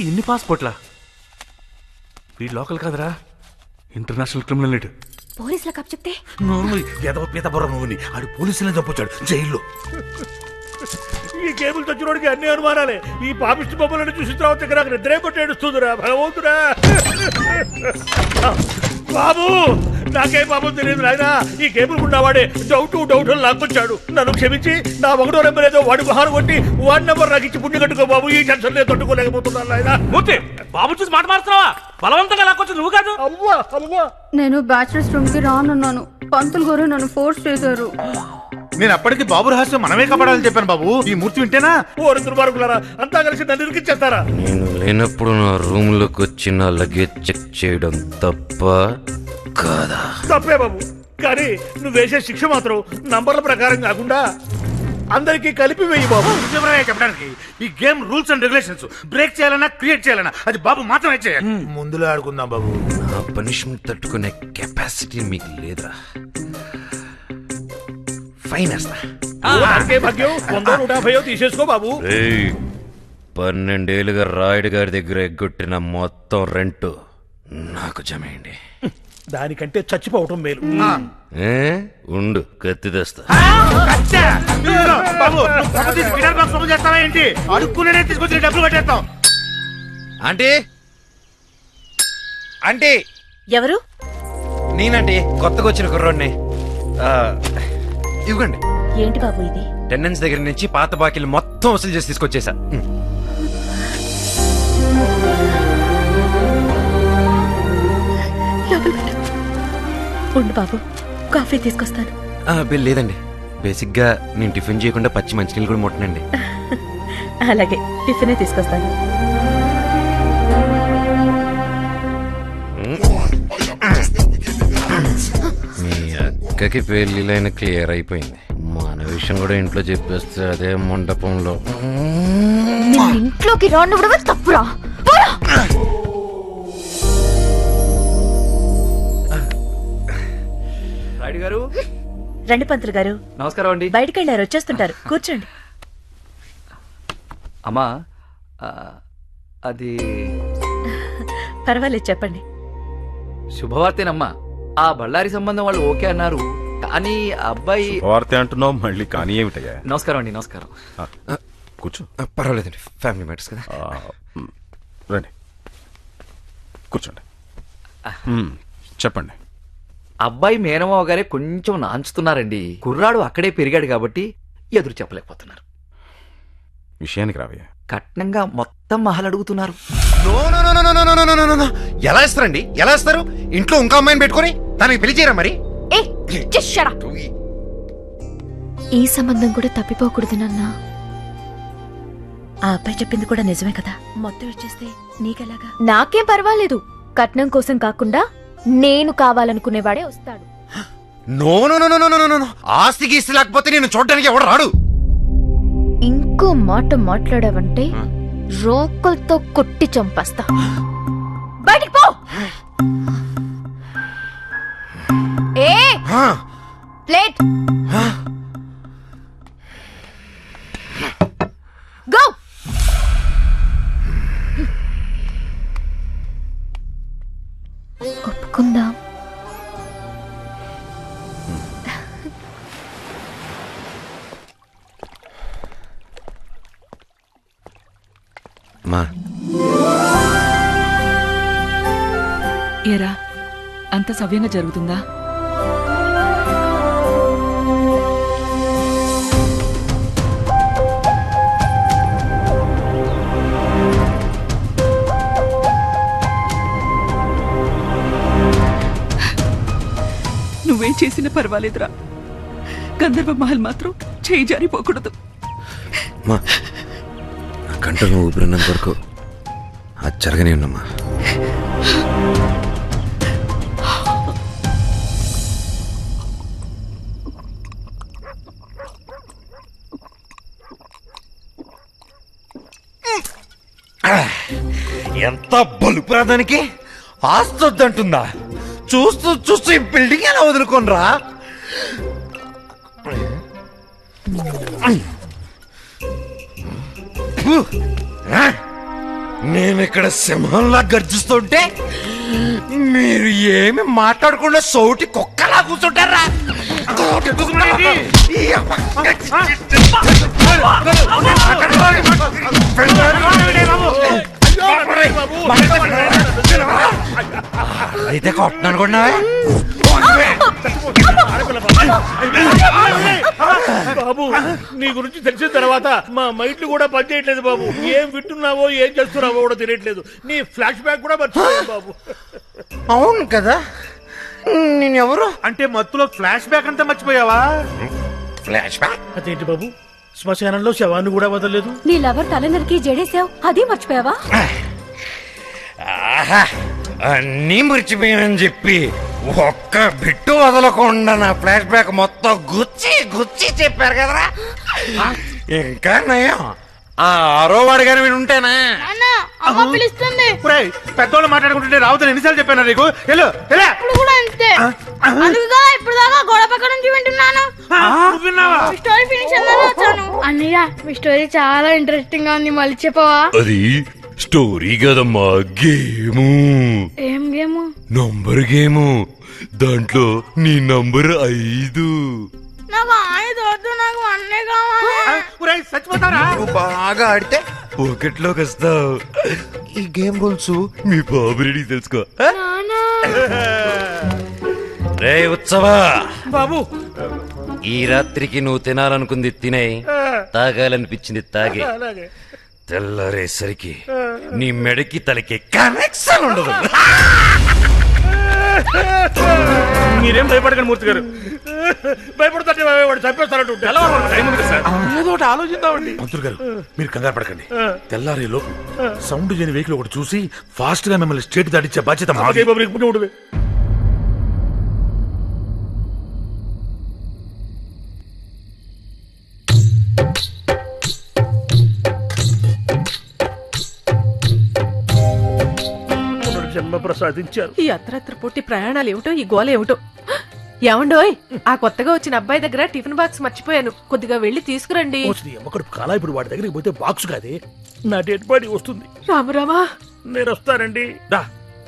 ఇన్ని పాస్పోర్ట్లా? వీడు లోకల్ కాదురా, ఇంటర్నేషనల్ క్రిమినల్ నేట్. పోలీసులకు అప్ చెప్తే నువ్వు ఏదో పీతబుర్ర నువ్వుని ఆడు పోలీసులే చంపొచ్చాడు జైల్లో. ఈ కేబుల్ చచ్చినోడికి అన్ని అనుమానాలే. ఈ పాపిష్టి బొమ్మలను చూసిన తర్వాత నాకు నిద్రే కొట్టేడుస్తుందిరా భగవంతురా. బాబు నాకేం పాపం తెలియదు నాయనా. ఈ కేబుల్ ఉన్నవాడే డౌట్ లాక్కొచ్చాడు. నన్ను క్షమించి నా 1వ నెంబర్ ఏదో వాడి మొహాలు కొట్టి 1 నెంబర్ నాకు ఇచ్చి పుణ్య కట్టుకో బాబు. ఈ టెన్షన్ నేను తట్టుకోలేకపోతున్నాను నాయనా. మూర్తి, బాబు చూసి మాట మారుతున్నావా? బలవంతంగా లాక్కొచ్చు నువ్వు కాదు. అవ్వా అవ్వా, నేను బ్యాచిలర్స్ రూమ్ కి రానున్నాను. పంతులు గారు నన్ను ఫోర్స్ చేశారు. నేను అప్పటికి బాబు రహస్యం మనమే కాపాడాలని చెప్పాను బాబు. ఈ మూర్తి వింటేనా? ఓ దుర్మార్గులారా, అంతా కలిసి నన్ను ఇరికిచ్చేస్తారా? నేను లేనప్పుడు నా రూమ్ లోకి వచ్చి నా లగేజ్ చెక్ చేయడం తప్ప కాదా? తప్పే బాబు, కానీ నువ్వు వేసే శిక్ష మాత్రం నంబర్ల ప్రకారం కాకుండా అందరికీ కలిపి వేయి బాబు. చెప్పడానికి ఈ game rules and regulations break చేయాలన్నా క్రియేట్ చేయాలన్నా అది బాబు మాత్రమే చేయాలి. ముందులో ఆడుకుందాం బాబు. నా పనిష్మెంట్ తట్టుకునే కెపాసిటీ మీకు లేదా? ఫైన్ వేస్తా. భాగ్యం 100-150 తీసేసుకో బాబు. 12 ఏళ్ళుగా రాయుడు గారి దగ్గర ఎగ్గొట్టిన మొత్తం రెంట్ నాకు జమేయండి. దానికంటే చచ్చిపోవటం మేలు. ఉండు, కత్తి తెస్తా. ఏంటి అడుక్కునే తీసుకొచ్చిన డబ్బులు కట్టేస్తాం. Aunty, aunty. ఎవరు? నేనండి, కొత్తగా వచ్చిన కుర్రోడ్ని. ఇవ్వండి. ఏంటి బాబు ఇది? టెండెన్స్ దగ్గర నుంచి పాత బాకీలు మొత్తం వసూలు చేసి తీసుకొచ్చేసా. ఉండు బాబు, కాఫీ తీసుకొస్తాను. బిల్ లేదండి. బేసిక్ గా నేను టిఫిన్ చేయకుండా పచ్చి మంచినీళ్ళు కూడా ముట్టనండి. అలాగే, టిఫినే తీసుకొస్తాను. మీ అక్కకి పెళ్లిలైన క్లియర్ అయిపోయింది. మన విషయం కూడా ఇంట్లో చెప్పేస్తే అదే మండపంలో. ఇంట్లోకి రాను కూడా తప్పురా. రాయుడు గారు. రండి పంతులు గారు. నమస్కారం అండి. బయటికి వెళ్ళారు, వచ్చేస్తుంటారు. కూర్చోండి. అమ్మా, అది పర్వాలేదు, చెప్పండి. శుభవార్తేనమ్మా. ఆ బళ్ళారి సంబంధం వాళ్ళు ఓకే అన్నారు, కానీ అబ్బాయి. వార్త అంటున్నావు మళ్ళీ, కానీ ఏమిటయ్యా? నమస్కారం అండి. నమస్కారం. కూర్చో. పర్వాలేదండి, ఫ్యామిలీ మ్యాటర్స్ కదా. రండి, కూర్చోండి. చెప్పండి. అబ్బాయి మేనమావ గారే కొంచెం నాంచుతున్నారండి. కుర్రాడు అక్కడే పెరిగాడు కాబట్టి ఎదురు చెప్పలేకపోతున్నారు. విషయానికి రావయ్యా. కట్నంగా మొత్తం మహల్ అడుగుతున్నారు. ఎలా ఇస్తారండి? ఎలా ఇస్తారు? ఇంట్లో ఇంకో అమ్మాయిని పెట్టుకొని తనకి పెళ్లి చేయరా మరి? ఈ సంబంధం కూడా తప్పిపోకూడదు నాన్న. ఆ అబ్బాయి చెప్పింది కూడా నిజమే కదా. మొత్తం ఇచ్చేస్తే నీకెలాగా? నాకేం పర్వాలేదు. కట్నం కోసం కాకుండా నేను కావాలనుకునేవాడే వస్తాడు. No no no no no no. ఆస్తి గీస్తి లేకపోతే నేను చూడడానికి ఎవడు రాడు. ఇంకో మాట మాట్లాడావంటే రోకల్తో కొట్టి చంపేస్తా. బయటికి పో. ప్లేట్ గో. ఒప్పుకుందాం. మా ఏరా, అంత సవ్యంగా జరుగుతుందా? నువ్వేం చేసినా పర్వాలేదురా. గంధర్వ మహల్ మాత్రం చేయి జారిపోకూడదు. మా కంటను ఊపిరినంత వరకు అది జరగనే ఉన్నమ్మా. ఎంత బలుపురాదానికి ఆస్తొద్దంటుందా? చూస్తూ చూస్తూ ఈ బిల్డింగ్ ఎలా వదులుకోనరా? నేను ఇక్కడ సింహంలా గర్జిస్తుంటే మీరు ఏమి మాట్లాడకుండా సౌటి కుక్కలా కూర్చుంటారా? అయితే కొట్టను అనుకున్నావే? బాబు, నీ గురించి తెలిసిన తర్వాత మా మైండ్లు కూడా పనిచేయట్లేదు బాబు. ఏం వింటున్నావో ఏం చేస్తున్నావో కూడా తెలియట్లేదు. నీ ఫ్లాష్ బ్యాక్ కూడా మర్చిపోయాను బాబు. అవును కదా, నేనెవరు? అంటే మత్తులో ఫ్లాష్ బ్యాక్ అంతా మర్చిపోయావా? Flash back? అదేంటి బాబు, శ్మశానంలో శవాన్ని కూడా వదలలేదు? నీ లవర్ తల నరికి జడేసావు, అది మర్చిపోయావా? ఆహా, అన్నీ మర్చిపోయానని చెప్పి ఒక్క బిట్టు వదలకుండా నా ఫ్లాష్ బ్యాక్ మొత్తం గుచ్చి గుచ్చి చెప్పారు కదరా. ఇంకా నయం, ఆ ఆరో వాడు గాని వీడు ఉంటేనా? పిలుస్తుంది. పెద్దోళ్ళు మాట్లాడుకుంటుంటే రావుతాను ఎన్నిసార్లు చెప్పాను నీకు? వెళ్ళు వెళ్ళు. ఇప్పుడు కూడా అంతే. అందుకుగా ఇప్పుడు దాకా గోడ పక్క నుంచి వింటున్నాను. విన్నావా? స్టోరీ ఫినిష్ అన్నాను వచ్చాను. అన్నయ్య, మీ స్టోరీ చాలా ఇంట్రెస్టింగ్ గా ఉంది, మళ్ళీ చెప్పవా? అది స్టోరీ కదమ్మా, గేము. ఏం గేమ్? Number game. దాంట్లో నీ నంబర్ 5. నాకు ఆయన వద్దు, నాకు అన్నే కావాలి. చచ్చిపోతారా? నువ్వు బాగా ఆడితే పోకెట్లోకి వస్తావు. ఈ గేమ్ రూల్స్ మీ బాబురెడ్డికి తెలుసుకో. రే ఉత్సవా బాబు, ఈ రాత్రికి నువ్వు తినాలనుకుంది తినే, తాగాలనిపించింది తాగే. తెల్లారేసరికి నీ మెడకి తలకి కనెక్షన్ ఉండదు. మీరేం భయపడకండి మూర్తి గారు. భయపడుతుంటే వాడు చంపేస్తారంటూ ఏదో ఒకటి ఆలోచిద్దామండి. మంత్రులు గారు, మీరు కంగారు పడకండి. తెల్లారే లోపు సౌండ్ చేయని వెహికల్ ఒకటి చూసి ఫాస్ట్ గా మిమ్మల్ని స్టేట్ దాటించే బాధ్యత మాది. జన్మ ప్రసాదించారు. ఈ అర్ధరాత్రి పూర్తి ప్రయాణాలు ఏమిటో, ఈ గోల ఏమిటో. ఏమండోయ్, ఆ కొత్తగా వచ్చిన అబ్బాయి దగ్గర టిఫిన్ బాక్స్ మర్చిపోయాను, కొద్దిగా వెళ్ళి తీసుకురండి. అమ్మకడు కాలా, ఇప్పుడు వాడి దగ్గరికి పోతే బాక్స్ కాదే, నా డెడ్ బాడీ వస్తుంది. రామరామా, నేను వస్తానండి.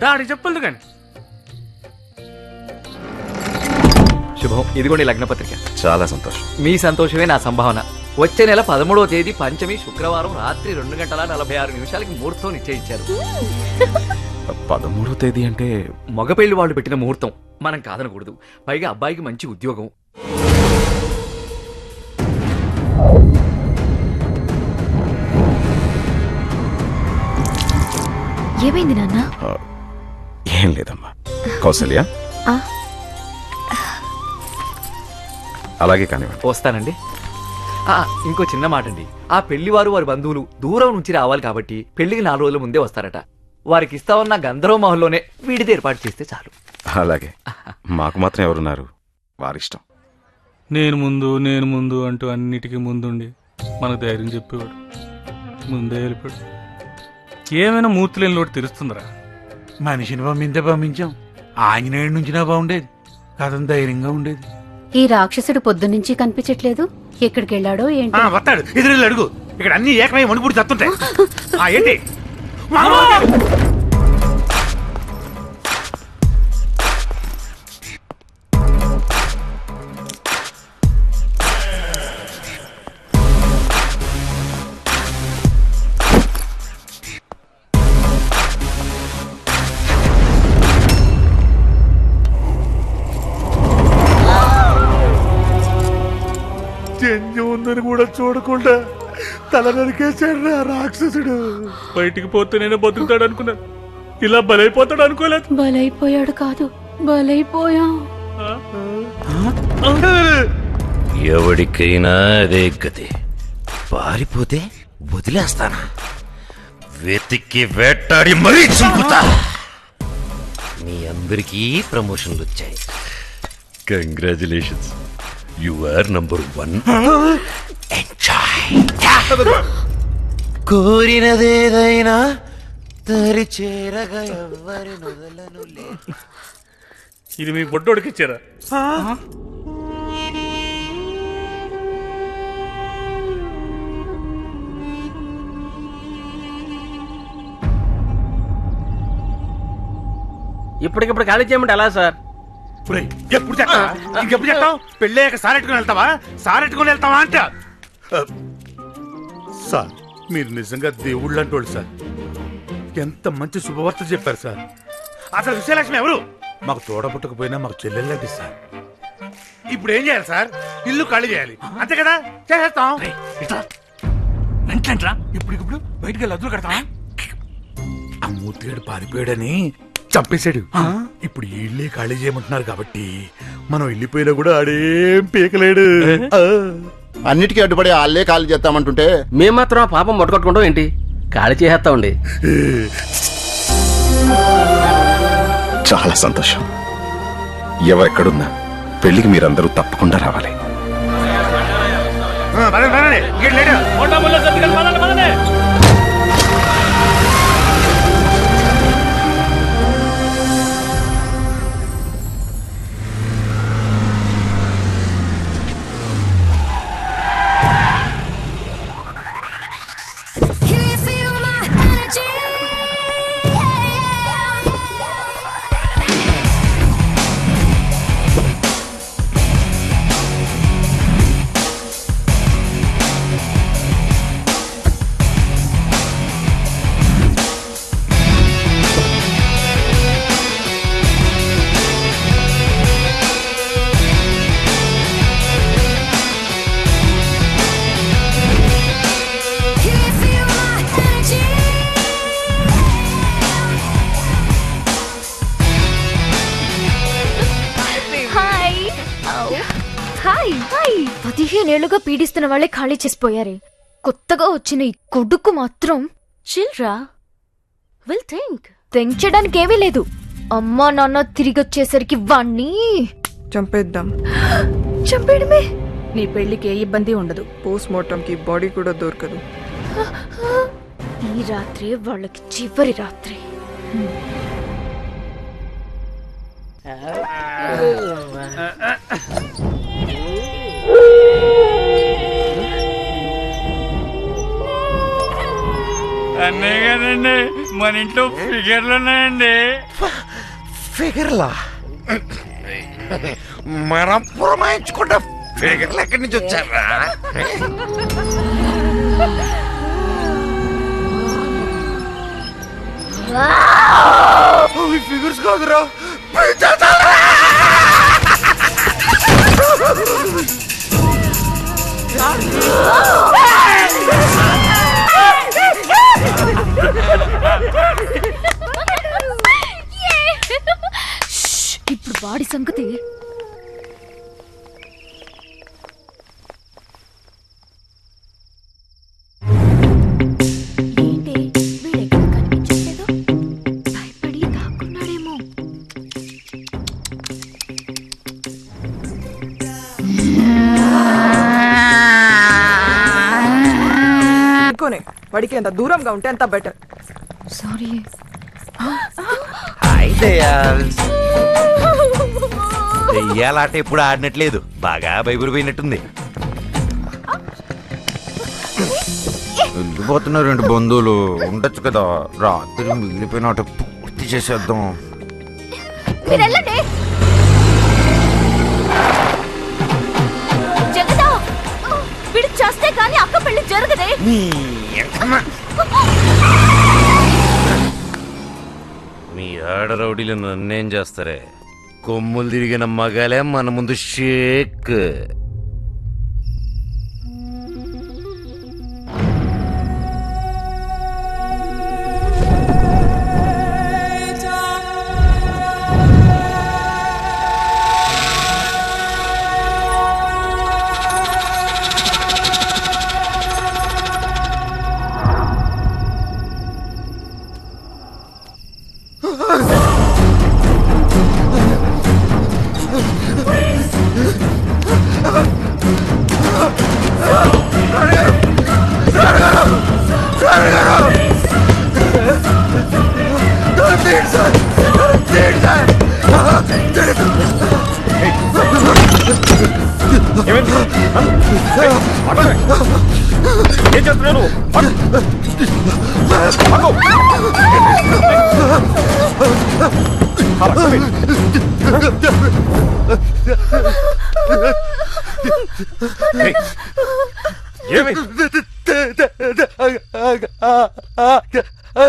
దాడి చెప్పదు కానీ. శుభం, ఇదిగోండి లగ్న పత్రిక. చాలా సంతోషం. మీ సంతోషమే నా సంభావన. వచ్చే నెల 13వ తేదీ పంచమి శుక్రవారం రాత్రి 2:46 ముహూర్తం నిశ్చయించారు. 13వ తేదీ అంటే మగపెళ్లి వాళ్ళు పెట్టిన ముహూర్తం, మనం కాదనకూడదు. పైగా అబ్బాయికి మంచి ఉద్యోగం. ఏమైంది నాన్న? ఏం లేదమ్మా. కౌసల్య, అలాగే కానివ్వండి. వస్తానండి. ఇంకో చిన్న మాట అండి, ఆ పెళ్లివారు వారి బంధువులు దూరం నుంచి రావాలి కాబట్టి పెళ్లికి 4 రోజుల ముందే వస్తారట. వారికి ఇస్తామన్న గంధర్వ మహల్లోనే వీడిది ఏర్పాటు చేస్తే చాలు. అలాగే, మాకు మాత్రం ఎవరున్నారు, వారిష్టం. నేను ముందు అంటూ అన్నిటికీ ముందుండి మనకు ధైర్యం చెప్పేవాడు. ముందే వెళ్ళిపోయాడు. ఏమైనా మూర్తులేని లోటు తెలుస్తుందిరా. మనిషిని పంపించాం. ఆంజనేయుడి నుంచినా బాగుండేది, కథం ధైర్యంగా ఉండేది. ఈ రాక్షసుడు పొద్దున్నుంచి కనిపించట్లేదు, ఎక్కడికి వెళ్ళాడో ఏంటి? వస్తాడు, ఎదురు అడుగు. ఇక్కడ అన్ని ఏకమై మణిపూడి చస్తుంటాయి. ఏంటి జంజం ఉందని కూడా చూడకుండా తల నరికేశాడు రాక్షసుడు. బయటికి పోతే నేను బతుకుతాడు అనుకున్నాను, ఇలా బలైపోతాడు అనుకోలేదు. బలైపోయాడు కాదు, బలైపోయాం. ఎవడికైనా అదే గతి. పారిపోతే వదిలేస్తానా, వెతికి వేటాడి మరీ చంపుతా. మీ అందరికీ ప్రమోషన్లు వచ్చాయి. Congratulations, you are number 1. Enjoy. కోరినదేదైనా తరి చేరగా ఎవ్వరి నొదలను లే. ఇది మీ బొడ్డోడికి ఇచ్చారా? ఇప్పటికిప్పుడు ఖాళీ చేయమంటే ఎలా సార్? ఒరేయ్, ఎప్పుడు చెప్తావా? ఇంకెప్పుడు చెప్తావు? పెళ్ళాక సారెట్టుకుని వెళ్తావా? సారెట్టుకుని వెళ్తావా అంట. సార్ మీరు నిజంగా దేవుళ్ళు అంటోళ్ళు సార్. ఎంత మంచి శుభవార్త చెప్పారు సార్. అసలు విజయలక్ష్మి ఎవరు? మాకు తోడబుట్టకపోయినా మాకు చెల్లెళ్ళంటే సార్. ఇప్పుడు ఏం చేయాలి సార్? ఇల్లు ఖాళీ చేయాలి అంతే కదా? చేసేస్తాం. ఇప్పుడు బయటికి వెళ్ళి అద్దులు కడతాం. ఆ మూతిగాడు పారిపోయాడని చంపేశాడు. ఇప్పుడు ఇల్లే ఖాళీ చేయమంటున్నారు కాబట్టి మనం వెళ్ళిపోయినా కూడా ఆడేం పీకలేడు. అన్నిటికీ అడ్డుపడి వాళ్ళే ఖాళీ చేస్తామంటుంటే మేము మాత్రం ఆ పాపం మొట్టకొట్టుకుంటాం ఏంటి? ఖాళీ చేసేస్తామండి. చాలా సంతోషం. ఎవరెక్కడున్నా పెళ్లికి మీరందరూ తప్పకుండా రావాలి. హాయ్ 15 ఏళ్లుగా పీడిస్తున్న వాళ్ళే ఖాళీ చేసిపోయారే. కొత్తగా వచ్చిన ఈ కొడుకు మాత్రం చిల్రా విల్ థింక్ తెంచడానికి ఏమీ లేదు. అమ్మా నాన్న తిరిగి వచ్చేసరికి వాణ్ణి చంపేద్దాం. చంపేయడమే. నీ పెళ్లికి ఏ ఇబ్బంది ఉండదు. పోస్ట్ మార్టం కి బాడీ కూడా దొరకదు. ఈ రాత్రి వాళ్ళకి చివరి రాత్రి. అన్నయ్య గారండి, మన ఇంట్లో ఫిగర్లు ఉన్నాయండి. ఫిగర్లా? మనం పురమాయించుకుంటే ఫిగర్లు ఎక్కడి నుంచి వచ్చారా? ఫిగర్స్ కాదురా, ఇప్పుడు వాడి సంగతి. ఏంటి వీడెక్కడ కనిపించట్లేదు? భయపడి దాక్కున్నాడేమో. వాడికి ఎంత దూరంగా ఉంటే అంత బెటర్. సారీ. దెయ్యాలాట ఎప్పుడు ఆడినట్లేదు, బాగా భయపడిపోయినట్టుంది. వెళ్ళిపోతున్నారు రెండు బంధువులు, ఉండొచ్చు కదా, రాత్రి మిగిలిపోయిన ఆట పూర్తి చేసేద్దాం. జగదా, వీడు చేస్తే కానీ అక్క పెళ్లి జరగదే. మీ ఆడ రౌడీలు నన్నేం చేస్తారే? కొమ్ములు తిరిగిన మగాలే మన ముందు షేక్. ఏం చేస్తున్నాను? ఏమైంది